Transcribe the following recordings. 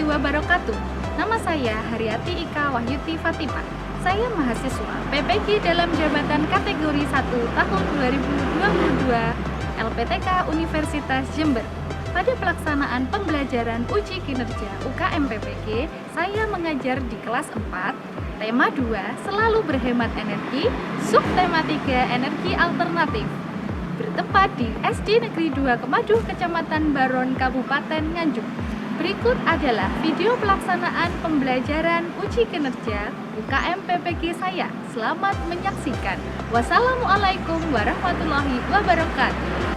wabarakatuh. Nama saya Haryati Ika Wahyuti Fatimah. Saya mahasiswa PPG dalam jabatan kategori 1 tahun 2022 LPTK Universitas Jember. Pada pelaksanaan pembelajaran uji kinerja UKM PPG, saya mengajar di kelas 4, tema 2, selalu berhemat energi, subtema 3, energi alternatif. Bertempat di SD Negeri 2 Kemaduh, Kecamatan Baron, Kabupaten Nganjuk. Berikut adalah video pelaksanaan pembelajaran uji kinerja UKM PPG saya. Selamat menyaksikan. Wassalamualaikum warahmatullahi wabarakatuh.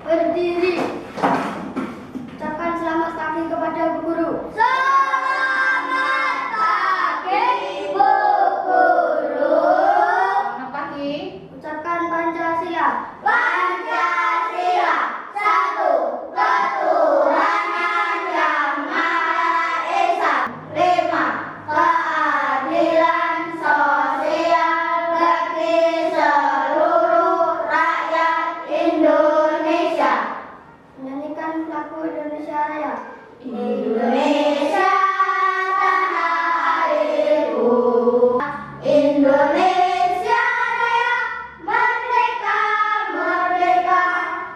Berdiri. Ucapkan selamat pagi kepada Bu Guru. Selamat pagi, Bu Guru. Selamat pagi. Ucapkan Pancasila. Pancasila. Satu ketuhanan yang Maha Esa. 5. Keadilan sosial bagi seluruh rakyat Indonesia. Menyanyikan lagu Indonesia Raya. Indonesia tanah airku, Indonesia Raya, merdeka, merdeka,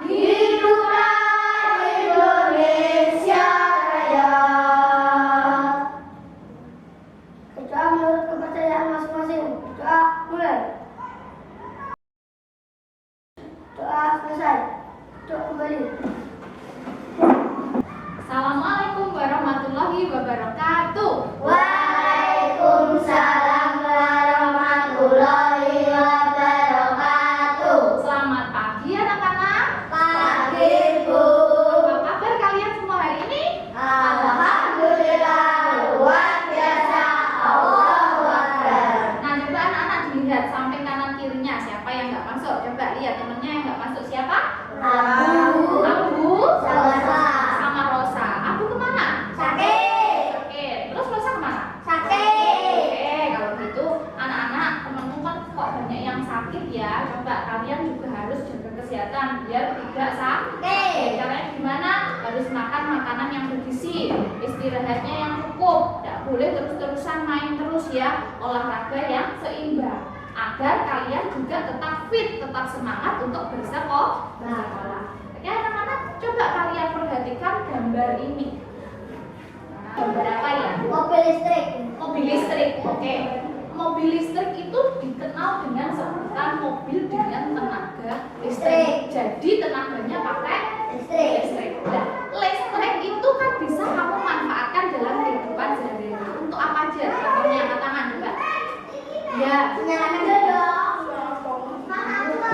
hiduplah Indonesia Raya. Doa menurut kepercayaan masing-masing. Doa mulai. Doa selesai. Doa kembali. Assalamualaikum warahmatullahi wabarakatuh. Waalaikumsalam warahmatullahi wabarakatuh. Selamat pagi anak-anak. Pagi, Bu. Apa kabar kalian semua hari ini? Alhamdulillah, luar biasa. Allahu Akbar. Nah, coba anak-anak dilihat samping kanan kirinya siapa yang nggak masuk. Coba lihat temennya yang nggak masuk siapa? Abu. Abu Rosa. sama Rosa. Abu kemana? Sakit. Sakit. Terus Rosa kemana? Sakit. Oke, kalau gitu anak-anak temanmu kan kok banyak yang sakit ya. Coba kalian juga harus jaga kesehatan biar tidak sakit. Caranya gimana? Harus makan makanan yang bergizi, istirahatnya yang cukup, tidak boleh terus-terusan main terus ya. Olahraga yang seimbang agar kalian juga tetap fit, tetap semangat untuk bersekolah. Oke anak-anak, coba kalian perhatikan gambar ini. Nah, gambar apa ya? Mobil listrik. Mobil listrik. Oke. Mobil listrik itu dikenal dengan sebutan mobil dengan tenaga listrik. Jadi tenaganya pakai listrik. Nah, listrik itu kan bisa kamu manfaatkan dalam kehidupan sehari-hari. Untuk apa aja? Contohnya angkat tangan coba. Ya, Menyalakan dodong.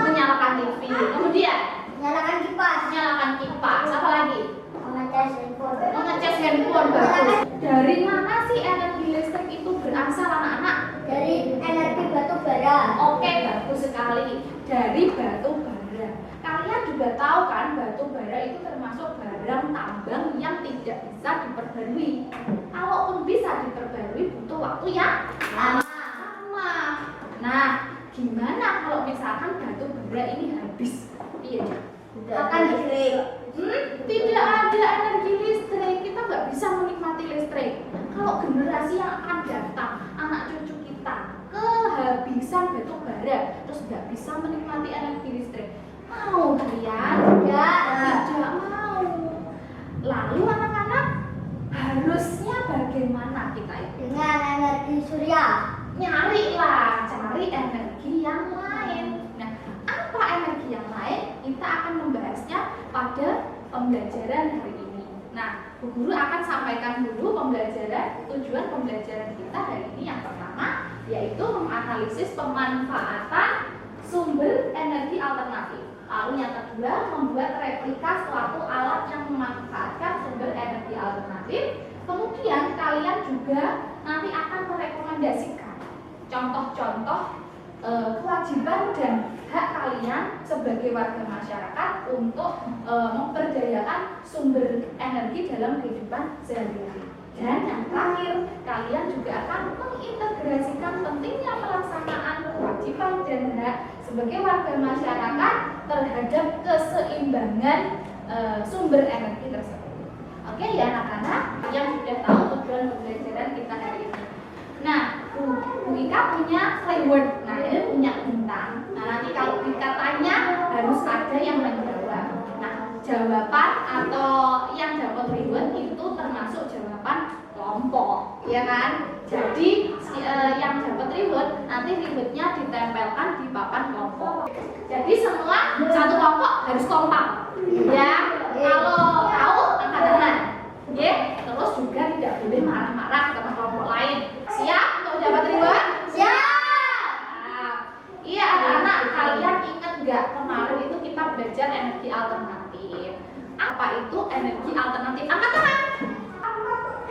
menyalakan TV. Kemudian Menyalakan kipas. menyalakan kipas. Apa lagi? Mengecas handphone. Mengecas handphone. Bagus. Dari mana sih energi listrik itu berasal anak-anak? Dari energi batu bara. Oke, bagus sekali. Dari batu bara. Kalian juga tahu kan batu bara itu termasuk barang tambang yang tidak bisa diperbarui. Kalaupun bisa diperbarui butuh waktu yang lama. Nah, gimana kalau misalkan batu bara ini habis? Iya, Akan listrik. tidak ada energi listrik, kita nggak bisa menikmati listrik. Kalau generasi yang akan datang, anak cucu kita kehabisan batu bara, terus nggak bisa menikmati energi listrik, mau kalian? Tidak mau. Lalu anak-anak harusnya bagaimana kita itu? Dengan energi surya. Cari energi yang lain. Nah, apa energi yang lain? Kita akan membahasnya pada pembelajaran hari ini. Nah, Bu Guru akan sampaikan dulu tujuan pembelajaran kita hari ini. Yang pertama, yaitu menganalisis pemanfaatan sumber energi alternatif. Lalu yang kedua, membuat replika suatu alat yang memanfaatkan sumber energi alternatif. Kemudian kalian juga nanti akan merekomendasikan contoh-contoh kewajiban dan hak kalian sebagai warga masyarakat untuk memperdayakan sumber energi energi dalam kehidupan sehari-hari. Dan yang terakhir, kalian juga akan mengintegrasikan pentingnya pelaksanaan kewajiban dan hak sebagai warga masyarakat terhadap keseimbangan sumber energi tersebut. Oke ya anak-anak, yang sudah tahu tujuan pembelajaran kita hari ini. Nah, Bu Ika punya reward, nah ini punya bintang. Nah nanti kalau dikatanya harus ada yang menjawab. Nah, jawaban atau yang dapat reward itu termasuk jawaban kelompok, ya kan? Jadi yang dapat reward nanti rewardnya ditempelkan di papan kelompok. Jadi semua satu kelompok harus kompak, ya. Kalau tahu angkat tangan, ya. Terus juga tidak boleh marah-marah sama kelompok lain. Siap untuk dapat reward? Siap. Iya anak-anak, kalian ingat nggak kemarin itu kita belajar energi alternatif? Apa itu energi alternatif? Angkat tangan.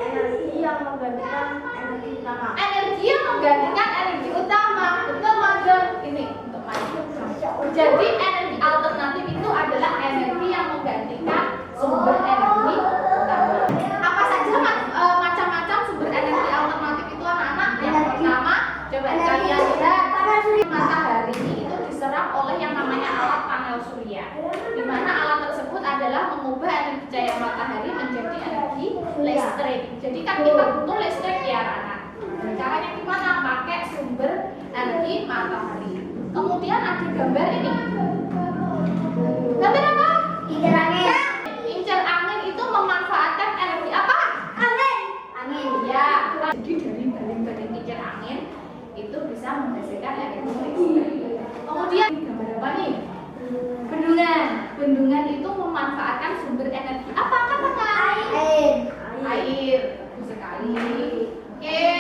Energi yang menggantikan energi utama. Energi yang menggantikan energi utama. Betul, Madam. Ini untuk maju. Jadi energi alternatif itu adalah energi yang menggantikan sumber energi utama. Apa saja macam-macam sumber energi alternatif itu anak-anak? Yang pertama, coba kalian lihat matahari itu diserap oleh yang namanya alat panel surya. Di mana alat tersebut adalah mengubah energi cahaya matahari menjadi energi listrik. Jadi kan kita butuh listrik ya anak-anak. Caranya gimana? Pakai sumber energi matahari. Kemudian ada gambar ini. Gambar apa? Kincir angin. Kincir angin itu memanfaatkan energi apa? Angin ya. Jadi dari baling-baling kincir angin itu bisa menghasilkan energi listrik. Kemudian gambar apa nih? Bendungan. Bendungan itu memanfaatkan sumber energi apa? Katakan. Air. Bagus sekali. Oke.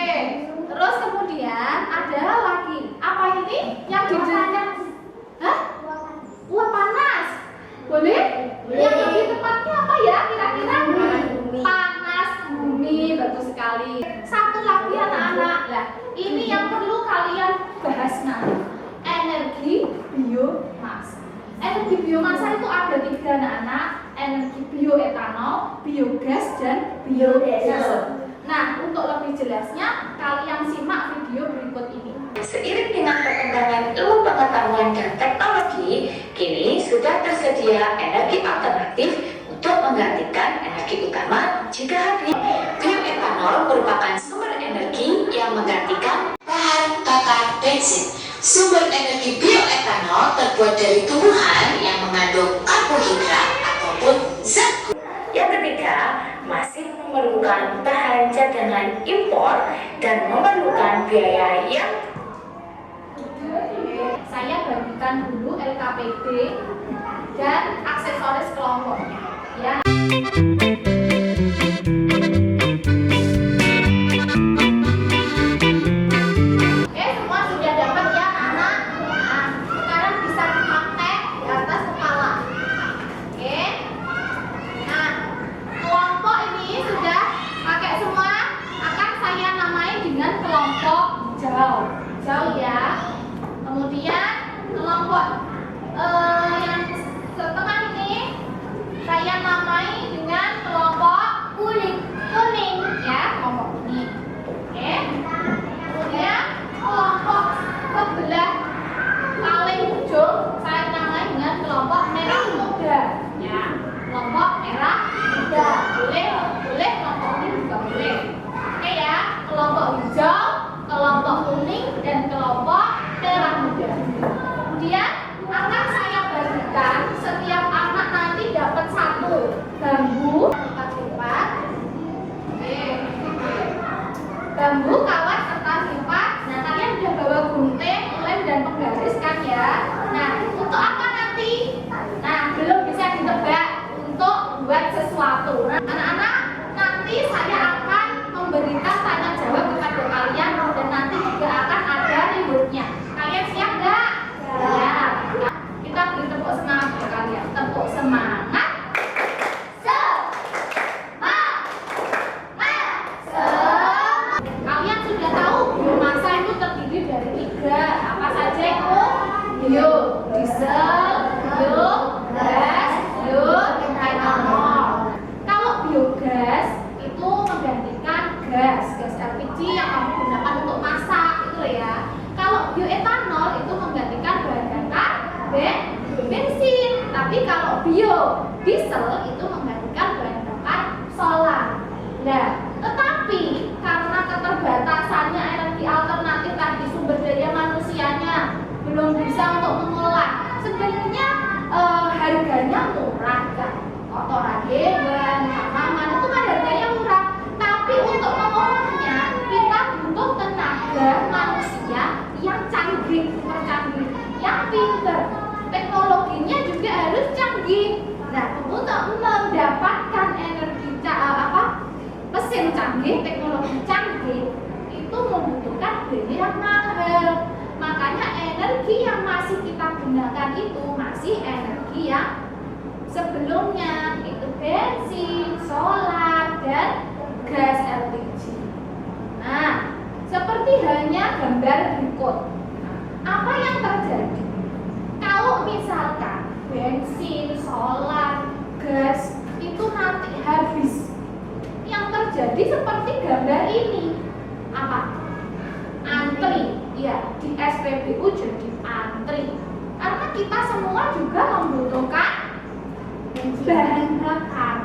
Terus kemudian ada lagi. Apa ini? Yang digunakan? Hah? Uap panas. Boleh? Yang lebih tepatnya apa ya? Kira-kira? Panas bumi. Bagus sekali. Satu lagi anak-anak. Lah, ini yang perlu kalian bahas nanti. Energi biomasa. Energi biomasa itu ada 3 anak-anak. Energi bioetanol, biogas, dan biodiesel. Nah, untuk lebih jelasnya, kalian simak video berikut ini. Seiring dengan perkembangan ilmu pengetahuan dan teknologi, kini sudah tersedia energi alternatif untuk menggantikan energi utama jika habis. Bioetanol merupakan sumber energi yang menggantikan bahan bakar bensin. Sumber energi bioetanol terbuat dari tumbuhan yang mengandung karbohidrat ataupun zat. Yang ketiga, masih memerlukan bahan cadangan impor dan memerlukan biaya yang saya bagikan dulu LKPD dan aksesoris kelompoknya ya. Oke, semua sudah dapat ya anak. Nah, sekarang bisa dipakai di atas kepala. Oke. Nah, kelompok ini sudah pakai semua, akan saya namai dengan kelompok jauh. Jauh ya. Kemudian kelompok yang setengah ini saya namai dengan itu masih energi yang sebelumnya, itu bensin, solar, dan gas LPG. Nah, seperti halnya gambar berikut. Apa yang terjadi? Kalau misalkan bensin, solar, gas itu nanti habis, yang terjadi seperti gambar ini. Apa? Antri. Ya, di SPBU jadi antri. Karena kita semua juga membutuhkan bahan bakar.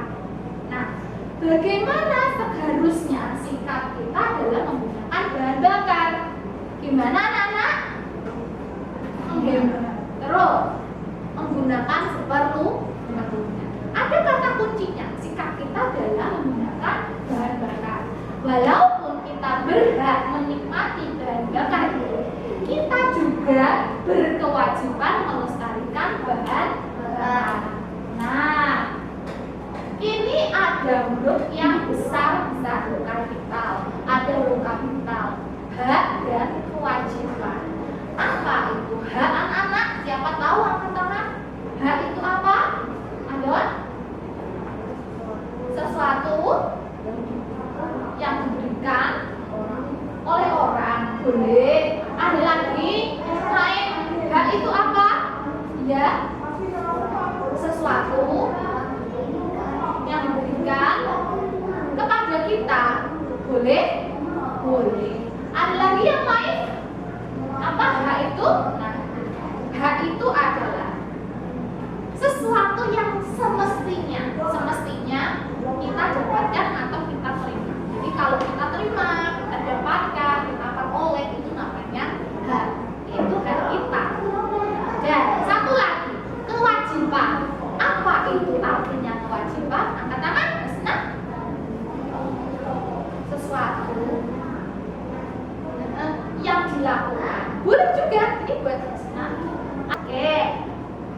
Nah, bagaimana seharusnya sikap kita dalam menggunakan bahan bakar? Gimana anak-anak? Menghemat. Terus menggunakan seperlunya. Ada kata kuncinya, sikap kita dalam menggunakan bahan bakar. Walaupun kita berhak menikmati bahan bakar itu, kita juga berkewajiban melestarikan bahan bakar. Nah, ini ada huruf yang besar huruf kapital. Ada huruf kapital, hak dan kewajiban. Apa itu hak anak-anak? Siapa tahu angkat tangan? Hak itu apa? Ada? Sesuatu yang diberikan oleh orang. Boleh. Ada lagi lain. Hak itu apa? Ya, sesuatu yang diberikan kepada kita. Boleh? Boleh. Ada lagi yang lain? Apa hak itu? Nah, hak itu adalah sesuatu yang semestinya kita dapatkan atau kita terima. Jadi kalau kita terima, kita dapatkan, kita peroleh, itu namanya hak. Itu hak kita. Dan satu lagi, kewajiban. Apa itu artinya kewajiban? Angkat tangan, Hasna. Sesuatu yang dilakukan. Boleh juga, ini buat Hasna. Oke,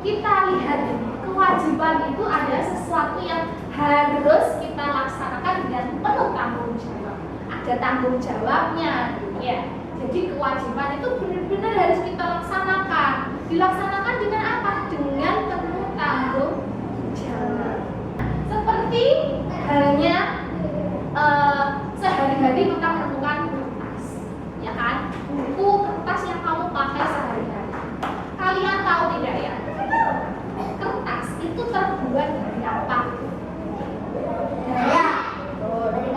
kita lihat ini. Kewajiban itu adalah sesuatu yang harus kita laksanakan dengan penuh tanggung jawab. Ada tanggung jawabnya, ya. Jadi kewajiban itu benar-benar harus kita laksanakan. Dilaksanakan dengan apa? Dengan penuh tanggung jawab. Seperti halnya sehari-hari kita menemukan kertas, ya kan? Buku kertas yang kamu pakai sehari-hari. Kalian tahu tidak ya? Kertas itu terbuat dari apa?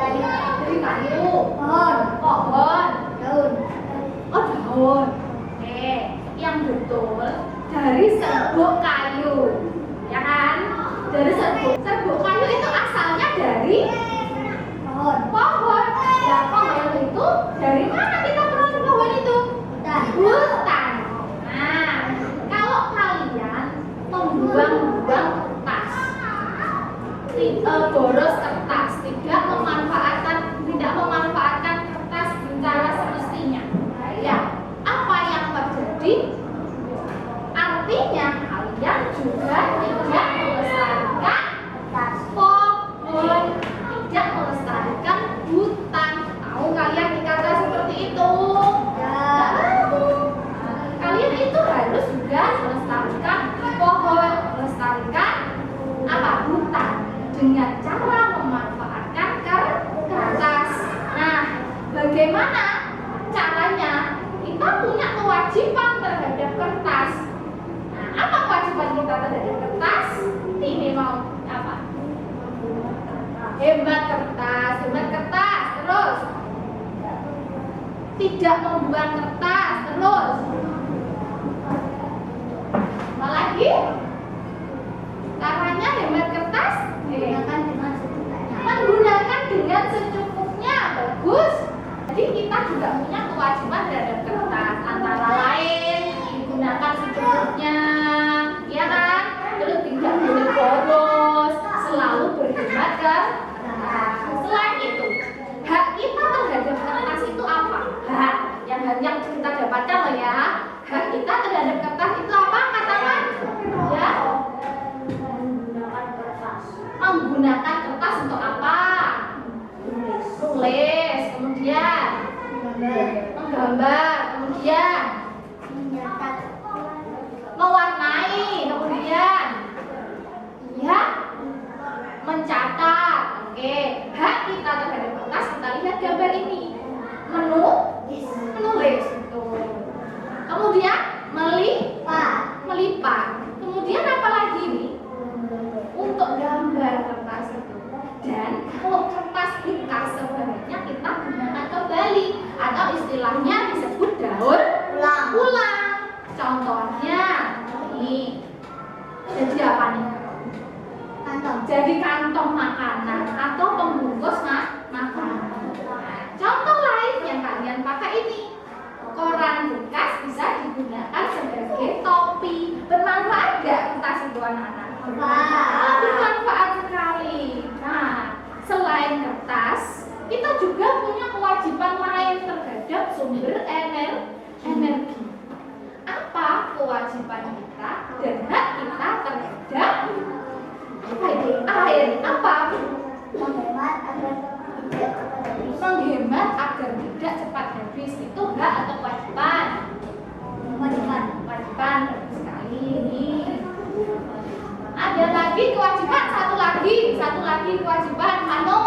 Dari kayu, pohon, daun. Oh, daun. Yang betul dari serbuk kayu, ya kan? Dari serbuk kayu itu asalnya dari pohon. Ya, pohon itu dari mana kita peroleh pohon itu? Hutan. Nah, kalau kalian membuang-buang kertas, boros kertas, tidak memanfaatkan kertas secara semestinya, ya, apa yang terjadi? Artinya kalian juga tidak melestarikan pohon, tidak melestarikan hutan. Tahu kalian dikata seperti itu? Kalian itu harus juga melestarikan pohon, melestarikan apa? Hutan dengan cara memanfaatkan kertas. Nah, bagaimana caranya? Kita punya kewajiban terhadap kertas. Nah, apa kewajiban kita terhadap kertas? Ini mau apa? Hemat kertas. Terus tidak membuang kertas. Terus apa lagi? Caranya hemat kertas? Menggunakan dengan secukupnya. Bagus. Jadi kita juga punya kewajiban terhadap kertas. Antara lain digunakan secukupnya, ya kan? Terus tidak boleh boros, selalu berhemat kertas. Selain itu, hak kita terhadap kertas itu apa? Hak yang kita dapatkan loh ya. Hak kita terhadap kertas itu apa? Katakan ya. Menggunakan kertas untuk apa? Tulis, kemudian menggambar, kemudian mewarnai, Kalau kertas bekas sebenarnya kita gunakan kembali atau istilahnya disebut daur ulang. Contohnya ini jadi apa nih? Jadi kantong makanan atau pembungkus makanan. Contoh lain yang kalian pakai ini, koran bekas bisa digunakan sebagai topi. Bermanfaat nggak kertas itu anak-anak? Bermanfaat sekali. Nah, selain kertas, kita juga punya kewajiban lain terhadap sumber energi. Apa kewajiban kita dan hak kita terhadap air? Apa? Menghemat agar tidak cepat habis. Itu hak atau kewajiban? Kewajiban bagus sekali ini. Ada lagi kewajiban, satu lagi kewajiban Mano,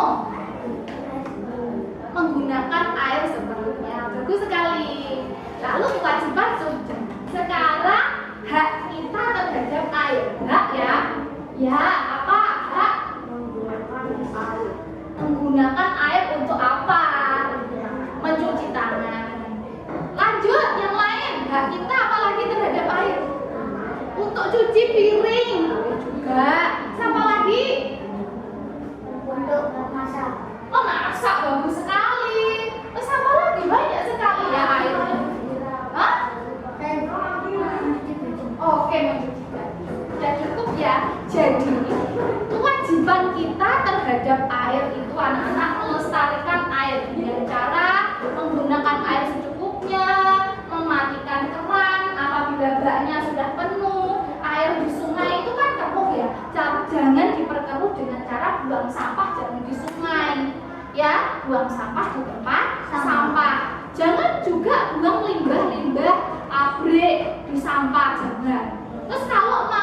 menggunakan air seperlunya. Bagus sekali. Lalu kewajiban sudah. Sekarang hak kita terhadap air. Hak ya? Ya, apa hak? Menggunakan air untuk apa? Mencuci tangan. Lanjut yang lain, hak kita apalagi terhadap air? Untuk cuci piring juga. Sama lagi? Untuk memasak. Oh, masak bagus sekali. Terus sama lagi banyak sekali ya airnya. Hah? Oke, mencuci baju. Sudah cukup ya. Jadi kewajiban kita terhadap air itu anak-anak melestarikan air dengan cara menggunakan air secukupnya, mematikan keran apabila baknya sudah penuh. Air di sungai itu kan keruh ya. Jangan diperkeruh dengan cara buang sampah, jangan di sungai. Ya, buang sampah di tempat sampah. Jangan juga buang limbah-limbah pabrik di sampah, jangan. Terus kalau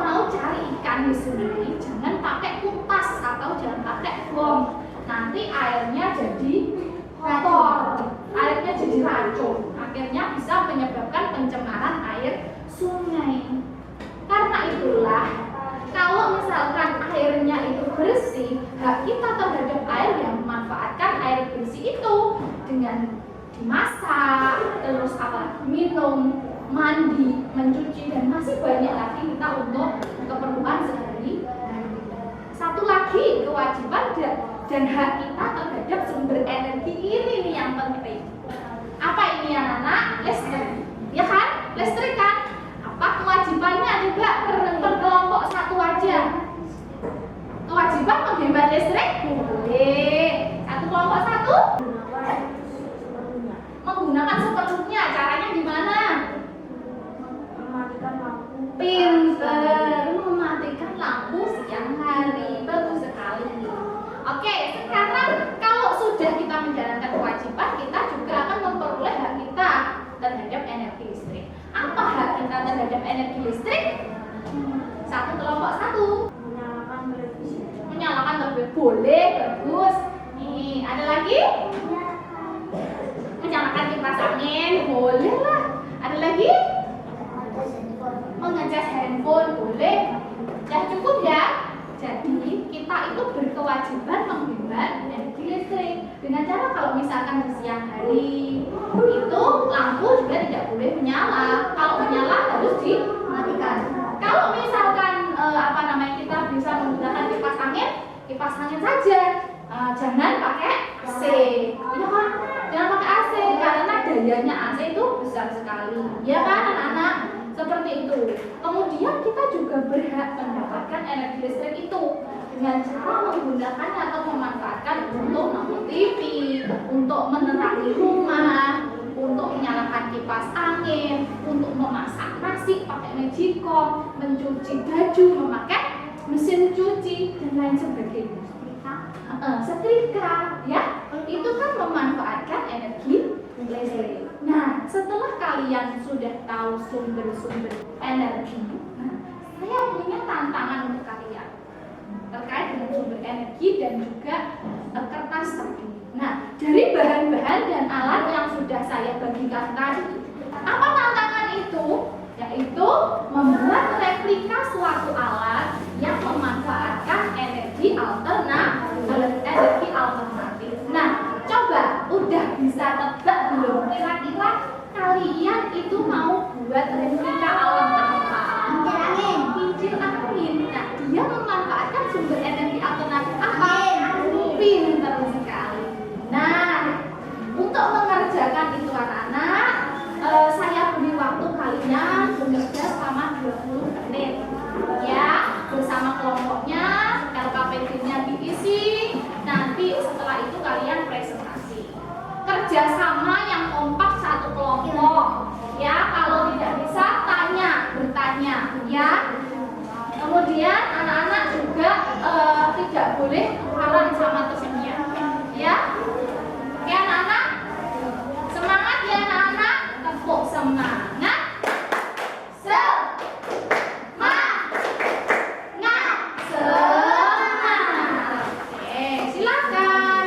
mau cari ikan di sungai, jangan pakai kupas atau jangan pakai bom. Nanti airnya jadi kotor, airnya jadi racun. Akhirnya bisa menyebabkan pencemaran air sungai. Karena itulah, kalau misalkan airnya itu bersih, hak kita terhadap air yang memanfaatkan air bersih itu dengan dimasak, terus minum, mandi, mencuci, dan masih banyak lagi kita untuk keperluan sehari-hari. Satu lagi kewajiban dan hak kita terhadap sumber energi ini nih yang penting. Apa ini anak-anak? Listrik, ya kan? Listrik kan? Apa kewajibannya juga per kelompok satu aja? Kewajiban menghemat listrik? Boleh. Satu kelompok satu? Menggunakan seperlunya. Caranya gimana? Mematikan lampu. Pinter, mematikan lampu siang hari. Bagus sekali. Oke, sekarang kalau sudah kita menjalankan kewajiban, kita juga akan memperoleh hak kita terhadap energi listrik. Apa hak kita terhadap energi listrik? Satu kelompok satu. Menyalakan televisi. Boleh, bagus. Nih, ada lagi? Menyalakan kipas angin. Boleh lah. Ada lagi? Mengecas handphone. Boleh. Sudah cukup ya? Jadi kita itu berkewajiban menghemat energi listrik dengan cara kalau misalkan di siang hari itu lampu juga tidak boleh menyala. Kalau menyala harus dimatikan. Kalau misalkan kita bisa menggunakan kipas angin saja. Jangan pakai AC, ya kan? Jangan pakai AC karena dayanya AC itu besar sekali, ya kan anak-anak? Seperti itu. Kemudian kita juga berhak mendapatkan energi listrik itu dengan cara menggunakannya atau memanfaatkan untuk nonton TV, untuk menerangi rumah, untuk menyalakan kipas angin, untuk memasak nasi pakai magicom, mencuci baju memakai mesin cuci dan lain sebagainya. Setrika, ya, itu kan memanfaatkan energi listrik. Nah, setelah kalian sudah tahu sumber-sumber energi, saya punya tantangan untuk kalian terkait dengan sumber energi dan juga kertas tadi. Nah, dari bahan-bahan dan alat yang sudah saya bagikan tadi, apa tantangan itu? Yaitu membuat replika suatu alat yang memanfaatkan energi alternatif. boleh tukaran sama temennya. Ya? Oke anak-anak? Semangat ya anak-anak? Tepuk semangat. Oke, silakan.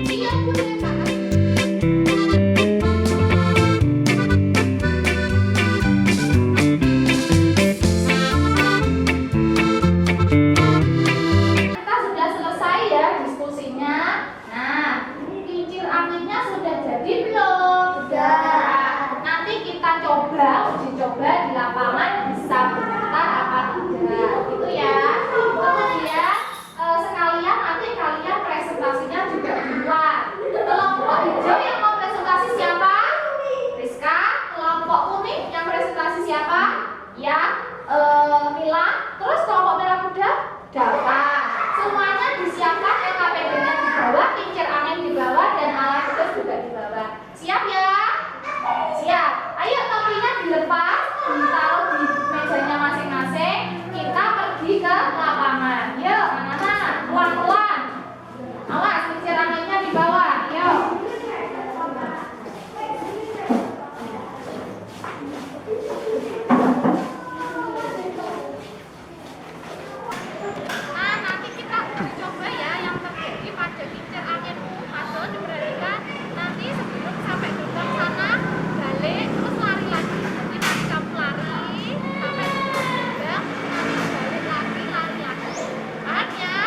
Iya, boleh, Pak. Kita sudah selesai ya diskusinya. Nah, kincir anginnya sudah jadi belum? Sudah. Nanti kita uji coba di lapangan bisa berputar apa tidak, gitu ya. Kemudian sekalian nanti kalian presentasinya juga di luar. Kelompok hijau yang mau presentasi siapa? Rizka. Kelompok kuning yang presentasi siapa? Ya, Mila. Terus kelompok merah muda? Dava. Semuanya disiapkan LKPD-nya di bawah, kincir angin di bawah, dan alat tulis juga di bawah. Siap ya? Siap. Ayo topinya dilepas, ditaruh di mejanya masing-masing. Kita pergi ke lapangan. Yuk, anak-anak, pelan-pelan. Awas, kincir anginnya di bawah. Yuk. Nah, nanti kita coba ya yang terjadi pada kincir anginmu. Masuk, diperhatikan. Nanti sebelum sampai gerbang sana, balik, terus lari lagi. Jadi nanti kamu lari sampai gerbang, nanti balik lagi, lari lagi. Paham ya?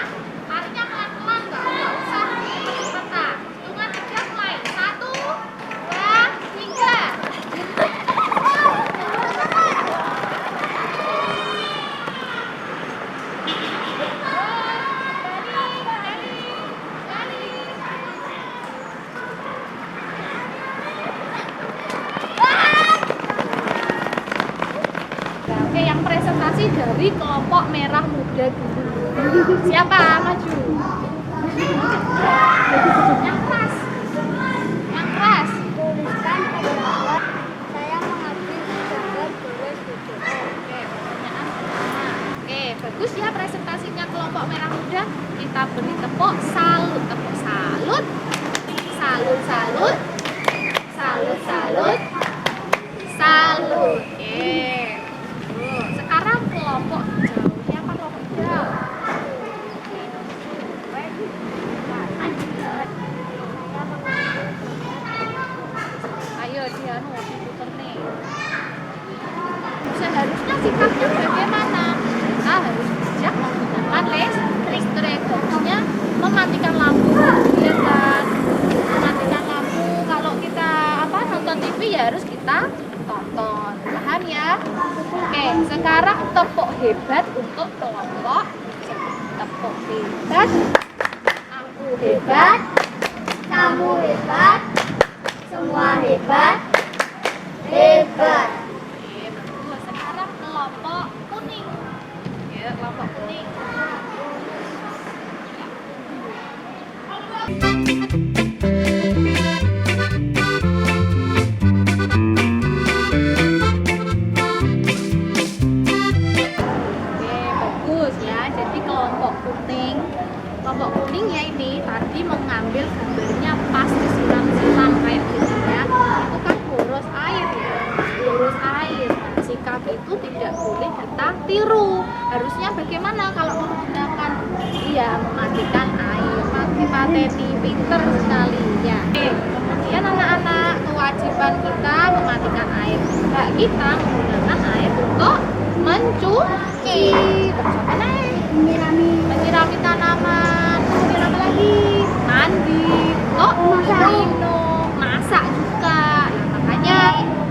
Larinya pelan-pelan, nggak usah cepat-cepatan. Hitungan 3 mulai. 1, 2, 3. Oke, yang presentasi dari kelompok merah muda dulu. Siapa? Maju. Yang keras. Yang keras. Tuliskan pada bawah, saya mengambil gambar bola setuju. Oke, pertanyaan pertama. Oke, bagus ya presentasinya kelompok merah muda. Kita beri tepuk salut, tepuk salut. Salut, salut. Salut, salut. Salut. Oke. Tuh, sekarang kelompok hijau. Siapa kelompok hijau? Ayo Dianu, diputer nih. Seharusnya sikapnya bagaimana? Kita harus bijak menggunakan listrik. Harusnya mematikan lampu, ya kan? Mematikan lampu. Kalau kita nonton TV ya harus kita tonton. Paham ya? Oke, sekarang tepuk hebat untuk kelompok. Tepuk hebat. Aku hebat. Kamu hebat, semua hebat, hebat. Oke, bagus. Sekarang kelompok kuning. Ya, kelompok kuning. Oke, bagus ya. Jadi kelompok kuning. Kelompok kuning ya ini tadi mengambil gambarnya pas disiram-siram kayak gitu ya. Itu kan boros air ya. Boros air. Sikap itu tidak boleh kita tiru. Harusnya bagaimana kalau menggunakan mematikan air. Mati-pateni, pinter sekali ya. Oke, kemudian anak-anak kewajiban kita mematikan air. Hak kita menggunakan air untuk mencuci. Terus apa nih? Menyirami tanaman. Kemudian apa lagi? Mandi. Minum, masak juga. Nah,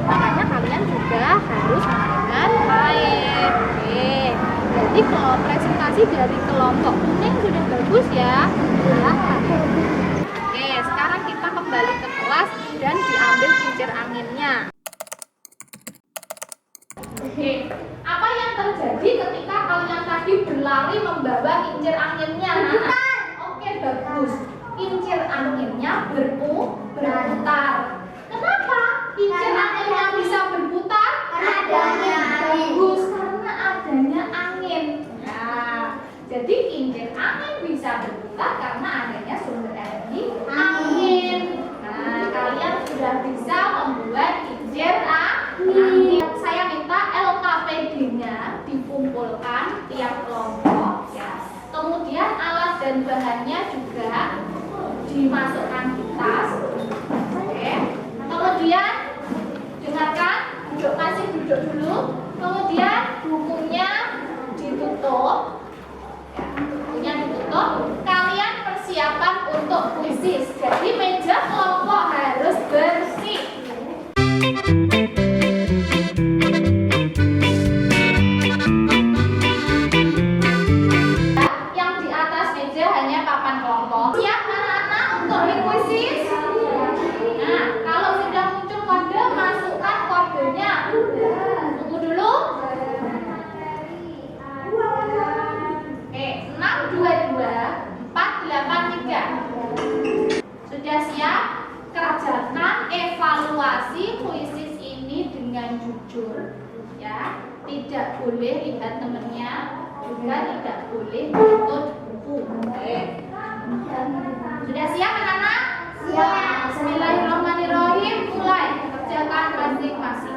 makanya kalian juga harus menggunakan air. Oke. Jadi kalau presentasi dari kelompok kuning sudah bagus ya. Oke, sekarang kita kembali ke kelas dan diambil kincir angin. seadanya. Oke, apa yang terjadi ketika kalian tadi berlari membawa kincir anginnya? Oke, bagus. Kincir anginnya berputar. Kenapa kincir anginnya bisa berputar? Adanya angin. Bagus, karena adanya angin. Nah, jadi kincir angin bisa berputar karena adanya sumber energi angin. Nah, kalian sudah bisa membuat kincir angin. Saya minta LKPD-nya dikumpulkan tiap kelompok ya. Kemudian alat dan bahannya juga dimasukkan di tas. Oke. Kemudian dengarkan, masih duduk dulu. Kemudian bukunya ditutup. Ya, bukunya ditutup. Kalian persiapan untuk kuisis. Jadi meja kelompok harus bersih. Yang di atas meja hanya papan kelompok. Siap anak-anak untuk kuisis? Nah, kalau sudah muncul kode, masukkan kodenya. Tunggu dulu. Oke, 622 483. Sudah siap? Kerjakan evaluasi kuisis ini dengan jujur, ya. Tidak boleh lihat temennya, juga tidak boleh tutup buku. Oke. Sudah siap anak-anak? Siap. Bismillahirrahmanirrahim. Mulai kerjakan masing-masing.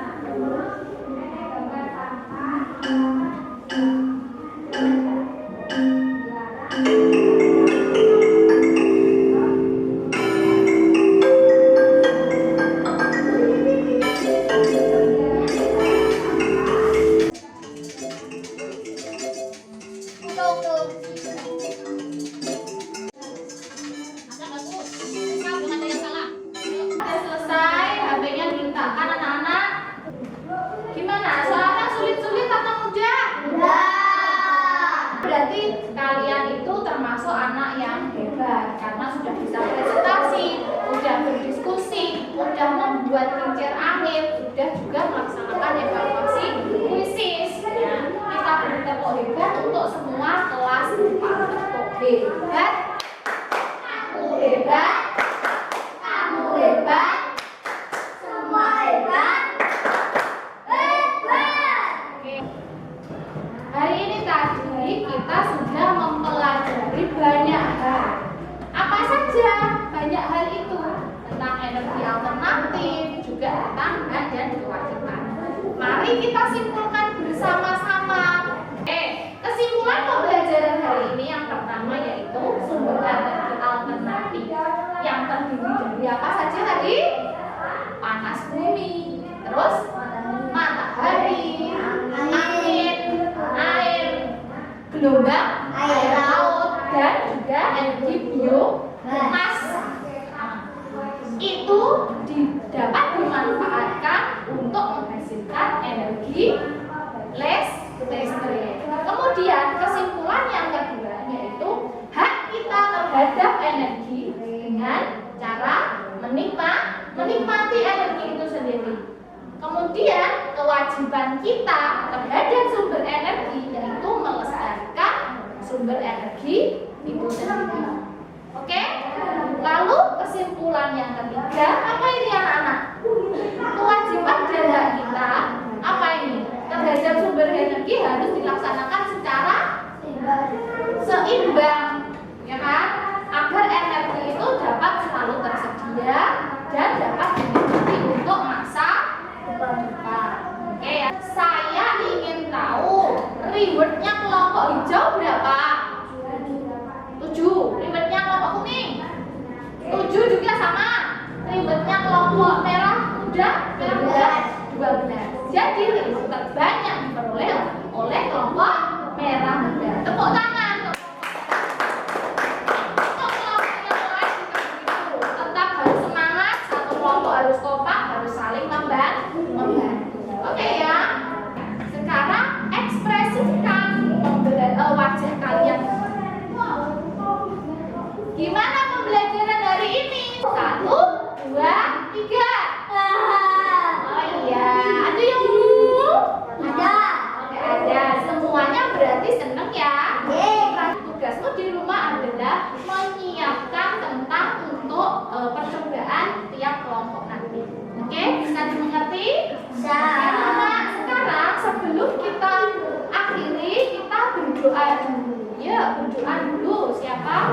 Sudah selesai, HP-nya diletakkan anak-anak. Gimana? Soalnya sulit-sulit atau mudah? Berarti kalian itu termasuk anak yang hebat karena sudah bisa presentasi, sudah berdiskusi, sudah membuat kincir angin, sudah juga melaksanakan evaluasi kuisis. Ya, kita beri tepuk hebat untuk semua kelas 4. Hebat, aku hebat, kamu hebat, Semua hebat. Hebat. Oke. Hari ini tadi kita sudah mempelajari banyak hal. Apa saja banyak hal itu? Tentang energi alternatif, juga tentang hak dan kewajiban. Mari kita simpulkan bersama-sama. Kesimpulan pembelajaran hari ini yang pertama yaitu sumber energi alternatif yang terdiri dari apa saja tadi? Panas bumi, terus matahari, angin, air, gelombang, air laut, dan juga energi biomas. Itu dapat dimanfaatkan untuk menghasilkan energi listrik. Kemudian kesimpulan yang kedua yaitu hak kita terhadap energi dengan cara menikmati energi itu sendiri. Kemudian kewajiban kita terhadap sumber energi yaitu melestarikan sumber energi itu sendiri. Oke? Lalu kesimpulan yang ketiga, apa ini anak-anak? Kewajiban dan hak kita apa ini? Terhadap sumber energi harus dilaksanakan secara seimbang, ya kan? Agar energi itu dapat selalu tersedia dan dapat dinikmati untuk masa depan. Oke ya. Saya ingin tahu rewardnya kelompok hijau berapa? 7. Rewardnya kelompok kuning? 7 juga sama. Rewardnya kelompok merah muda? 12. Jadi reward terbanyak diperoleh oleh kelompok merah muda. Tepuk tangan. Untuk kelompok yang lain juga begitu. Tetap harus semangat. Satu kelompok harus kompak, harus saling membantu. Oke ya. Sekarang ekspresikan wajah kalian. Gimana pembelajaran hari ini? 1, 2, 3. Usulan dulu, siapa?